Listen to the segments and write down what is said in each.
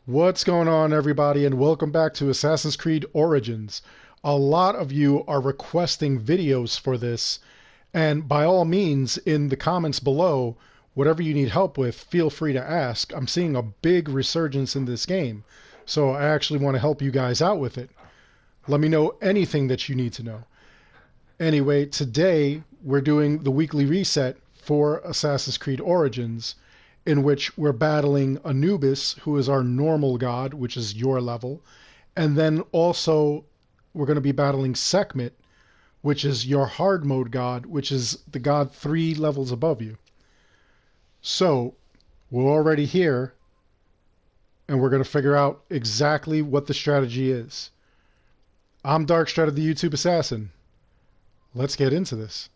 What's going on, everybody, and welcome back to Assassin's Creed Origins. A lot of you are requesting videos for this, and by all means, in the comments below, whatever you need help with, feel free to ask. I'm seeing a big resurgence in this game, so I actually want to help you guys out with it. Let me know anything that you need to know. Anyway, today we're doing the weekly reset for Assassin's Creed Origins, in which we're battling Anubis, who is our normal god, which is your level, and then also we're going to be battling Sekhmet, which is your hard mode god, which is the god 3 levels above you. So, we're already here, and we're going to figure out exactly what the strategy is. I'm Darkstrat, the YouTube Assassin. Let's get into this.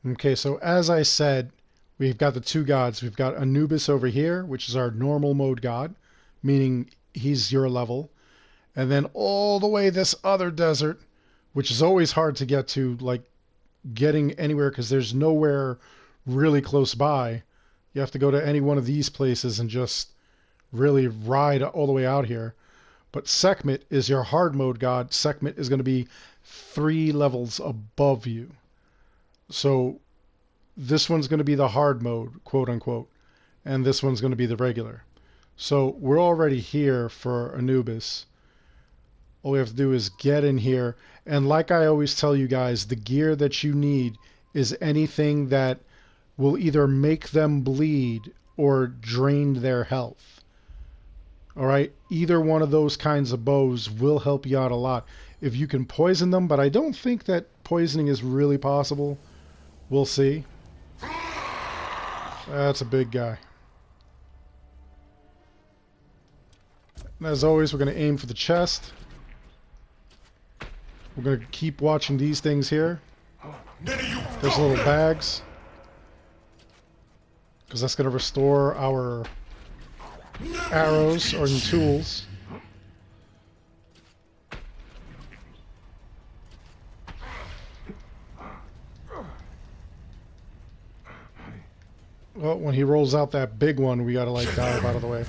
Okay, so as I said, we've got the two gods. We've got Anubis over here, which is our normal mode god, meaning he's your level. And then all the way this other desert, which is always hard to get to, like getting anywhere because there's nowhere really close by. You have to go to any one of these places and just really ride all the way out here. But Sekhmet is your hard mode god. Sekhmet is going to be 3 levels above you. So this one's going to be the hard mode, quote unquote, and this one's going to be the regular. So we're already here for Anubis. All we have to do is get in here, and like I always tell you guys, the gear that you need is anything that will either make them bleed or drain their health. Alright, either one of those kinds of bows will help you out a lot. If you can poison them, but I don't think that poisoning is really possible. We'll see. That's a big guy. And as always, we're going to aim for the chest. We're going to keep watching these things here. There's little bags, because that's going to restore our arrows or tools. Well, when he rolls out that big one, we gotta like dive out of the way.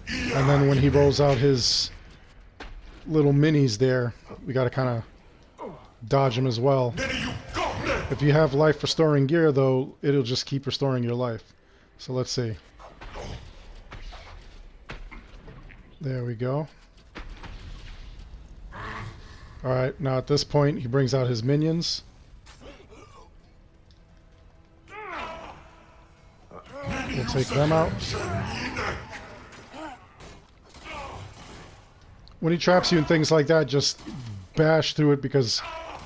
And then when he rolls out his little minis there, we gotta kind of dodge him as well. If you have life restoring gear, though, it'll just keep restoring your life. So let's see. There we go. Alright, now at this point, he brings out his minions. We'll take them out. When he traps you and things like that, just bash through it, because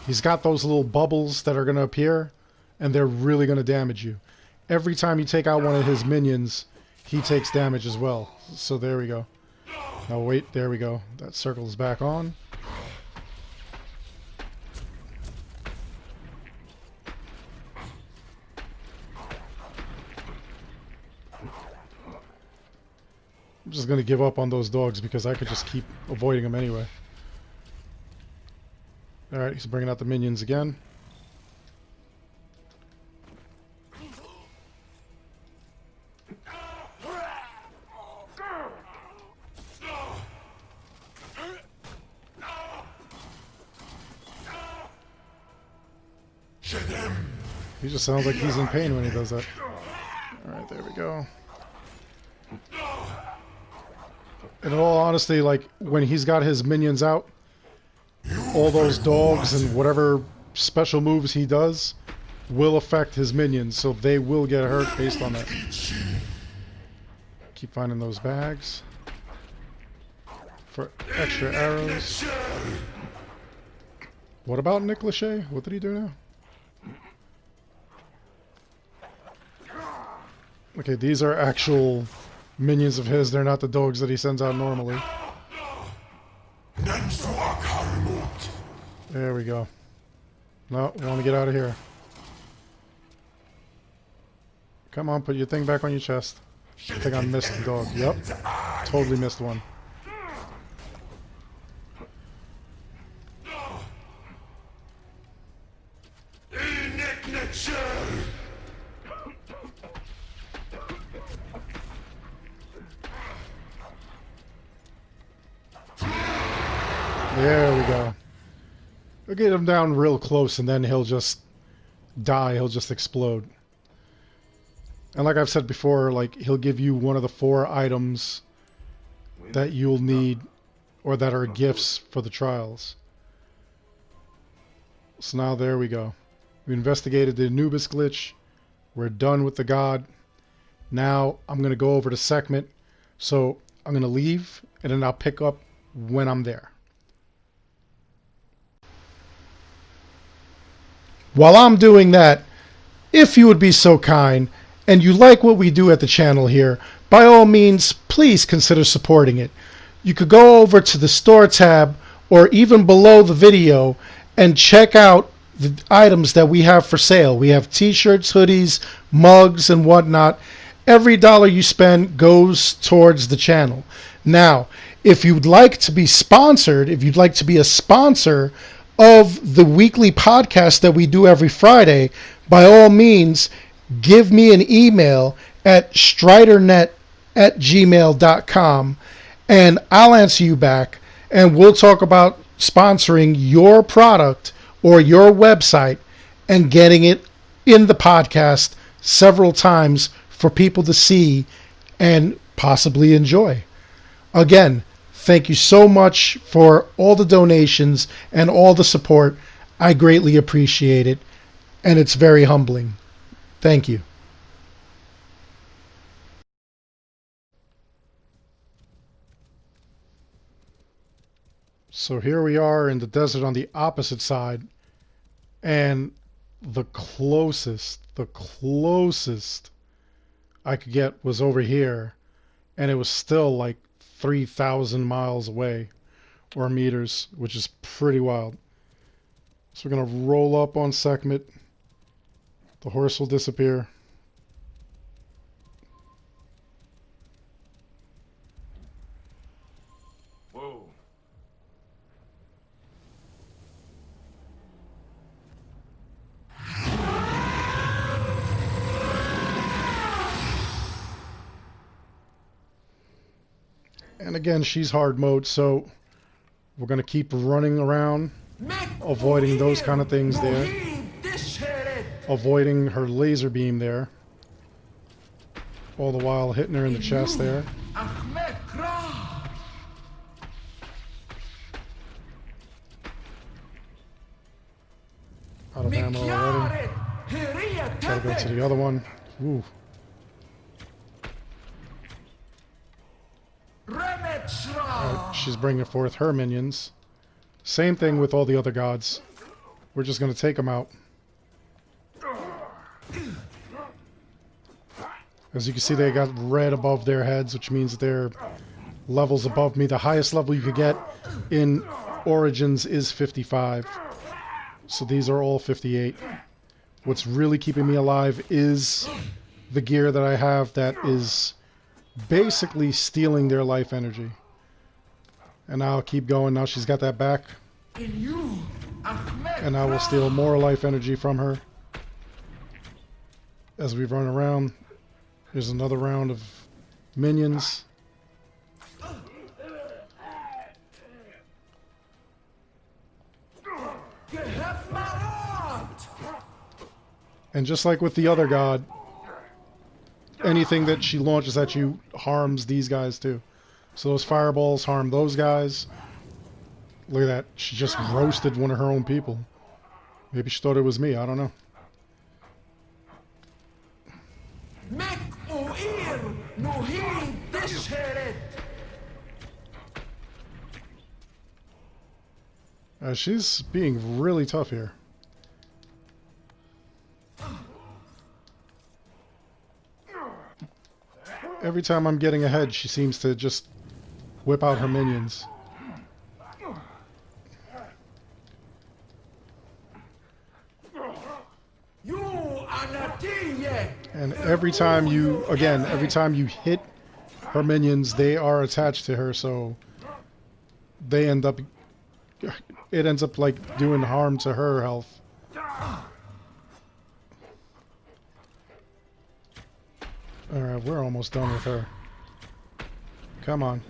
he's got those little bubbles that are going to appear, and they're really going to damage you. Every time you take out one of his minions, he takes damage as well. So there we go. Now wait, there we go. That circles back on. I'm just going to give up on those dogs because I could just keep avoiding them anyway. Alright, he's bringing out the minions again. He just sounds like he's in pain when he does that. Alright, there we go. In all honesty, like, when he's got his minions out, all those dogs and whatever special moves he does will affect his minions, so they will get hurt based on that. Keep finding those bags for extra arrows. What about Nick Lachey? What did he do now? Okay, these are actual minions of his. They're not the dogs that he sends out normally. There we go. No, we want to get out of here. Come on, put your thing back on your chest. I think I missed the dog. Yep. totally missed one. There we go. We'll get him down real close and then he'll just die. He'll just explode. And like I've said before, like he'll give you one of the 4 items that you'll need or that are gifts for the trials. So now there we go. We investigated the Anubis glitch. We're done with the god. Now I'm going to go over to Sekhmet. So I'm going to leave and then I'll pick up when I'm there. While I'm doing that, if you would be so kind and you like what we do at the channel here, by all means, please consider supporting it. You could go over to the store tab or even below the video and check out the items that we have for sale. We have t-shirts, hoodies, mugs, and whatnot. Every dollar you spend goes towards the channel. Now, if you'd like to be sponsored, if you'd like to be a sponsor of the weekly podcast that we do every Friday, by all means, give me an email at stridernet@gmail.com and I'll answer you back and we'll talk about sponsoring your product or your website and getting it in the podcast several times for people to see and possibly enjoy. Again, thank you so much for all the donations and all the support. I greatly appreciate it, and it's very humbling. Thank you. So here we are in the desert on the opposite side, and the closest I could get was over here, and it was still like 3,000 miles away, or meters, which is pretty wild. So we're going to roll up on Sekhmet. The horse will disappear. Whoa. And again, she's hard mode, so we're going to keep running around, avoiding those kind of things there. Avoiding her laser beam there. All the while hitting her in the chest there. Out of ammo already. Gotta go to the other one. Ooh. Right, she's bringing forth her minions. Same thing with all the other gods. We're just going to take them out. As you can see, they got red above their heads, which means they're levels above me. The highest level you could get in Origins is 55. So these are all 58. What's really keeping me alive is the gear that I have that is basically stealing their life energy. And now I'll keep going. Now she's got that back. And I will steal more life energy from her as we run around. Here's another round of minions. And just like with the other god, anything that she launches at you harms these guys too. So those fireballs harm those guys. Look at that. She just roasted one of her own people. Maybe she thought it was me. I don't know. She's being really tough here. Every time I'm getting ahead, she seems to just whip out her minions. And every time you, again, every time you hit her minions, they are attached to her, so they end up, it ends up like doing harm to her health. Alright, we're almost done with her. Come on.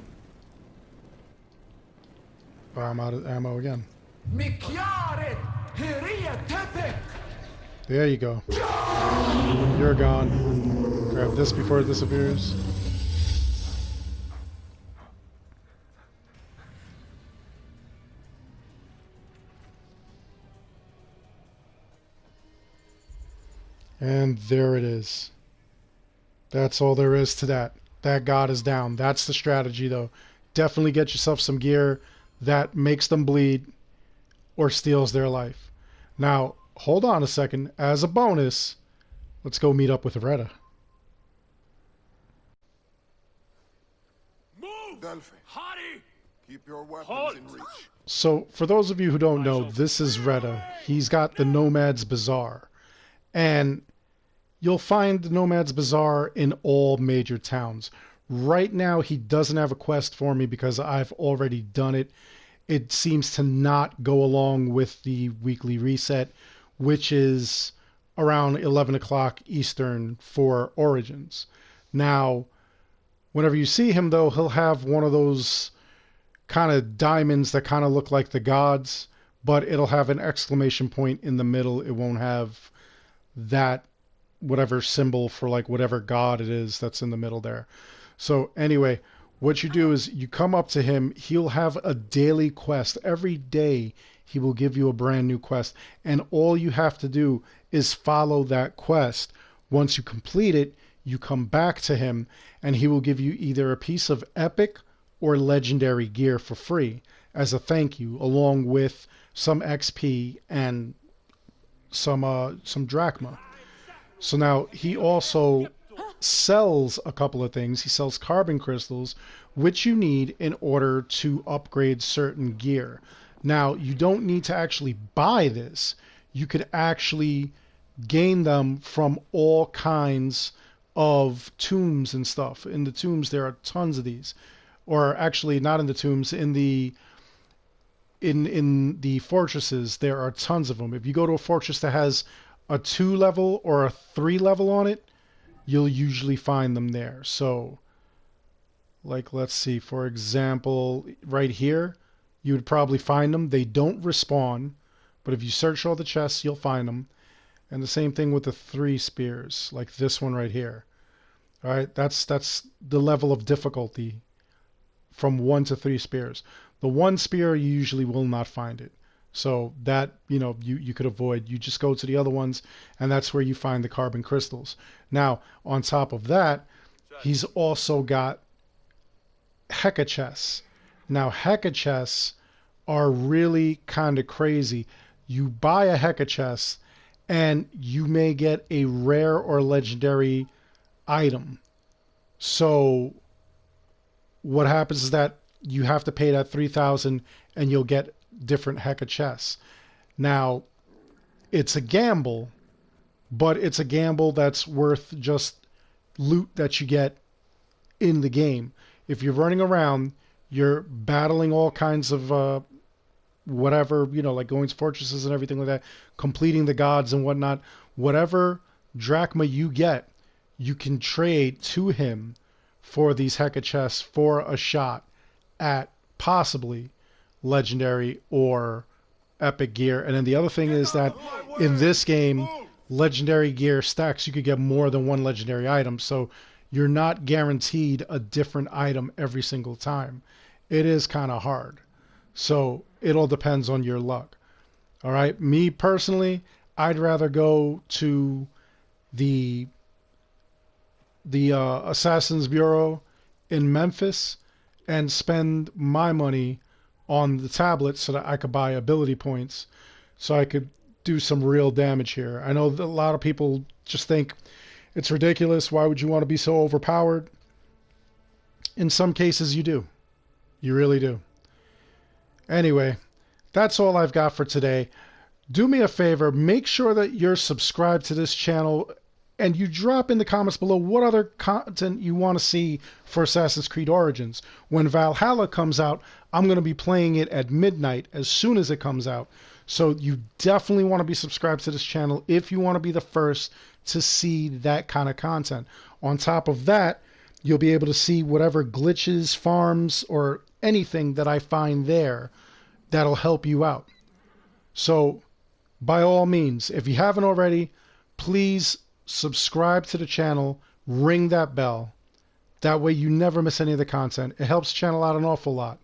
Oh, I'm out of ammo again. There you go. You're gone. Grab this before it disappears. And there it is. That's all there is to that. That god is down. That's the strategy, though. Definitely get yourself some gear that makes them bleed or steals their life. Now, hold on a second. As a bonus, let's go meet up with Loreta. Move! Hardy! Keep your weapons in reach. So, for those of you who don't know, this is Loreta. He's got the Nomad's Bazaar. And you'll find the Nomad's Bazaar in all major towns. Right now, he doesn't have a quest for me because I've already done it. It seems to not go along with the weekly reset, which is around 11 o'clock Eastern for Origins. Now, whenever you see him, though, he'll have one of those kind of diamonds that kind of look like the gods, but it'll have an exclamation point in the middle. It won't have that whatever symbol for like whatever god it is that's in the middle there. So anyway, what you do is you come up to him. He'll have a daily quest. Every day he will give you a brand new quest, and all you have to do is follow that quest. Once you complete it, you come back to him and he will give you either a piece of epic or legendary gear for free as a thank you, along with some XP and some drachma. So now he also sells a couple of things. He sells carbon crystals, which you need in order to upgrade certain gear. Now, you don't need to actually buy this. You could actually gain them from all kinds of tombs and stuff. In the tombs, there are tons of these. Or actually, not in the tombs, in the fortresses, there are tons of them. If you go to a fortress that has a 2 level or a 3 level on it, you'll usually find them there. So, like, let's see, for example, right here, you would probably find them. They don't respawn, but if you search all the chests, you'll find them. And the same thing with the 3 spears, like this one right here. All right, that's the level of difficulty from 1 to 3 spears. The 1 spear, you usually will not find it. So that, you could avoid. You just go to the other ones, and that's where you find the carbon crystals. Now, on top of that, he's also got Heka chests. Now, Heka chests are really kind of crazy. You buy a Heka chest, and you may get a rare or legendary item. So what happens is that you have to pay that 3,000, and you'll get different Heka chests. Now, it's a gamble, but it's a gamble that's worth just loot that you get in the game. If you're running around, you're battling all kinds of whatever, like going to fortresses and everything like that, completing the gods and whatnot, whatever drachma you get, you can trade to him for these Heka chests for a shot at possibly legendary or epic gear. And then the other thing is that in this game, legendary gear stacks. You could get more than one legendary item, so you're not guaranteed a different item every single time. It is kind of hard. So it all depends on your luck. All right. Me personally, I'd rather go to the Assassin's Bureau in Memphis and spend my money on the tablet so that I could buy ability points so I could do some real damage here. I know that a lot of people just think it's ridiculous. Why would you want to be so overpowered? In some cases you do. You really do. Anyway, that's all I've got for today. Do me a favor, make sure that you're subscribed to this channel And you drop in the comments below what other content you want to see for Assassin's Creed Origins. When Valhalla comes out, I'm going to be playing it at midnight as soon as it comes out. So you definitely want to be subscribed to this channel if you want to be the first to see that kind of content. On top of that, you'll be able to see whatever glitches, farms, or anything that I find there that'll help you out. So by all means, if you haven't already, please subscribe to the channel, ring that bell. That way you never miss any of the content. It helps the channel out an awful lot.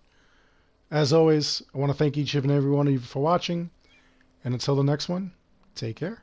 As always, I want to thank each and every one of you for watching. And until the next one, take care.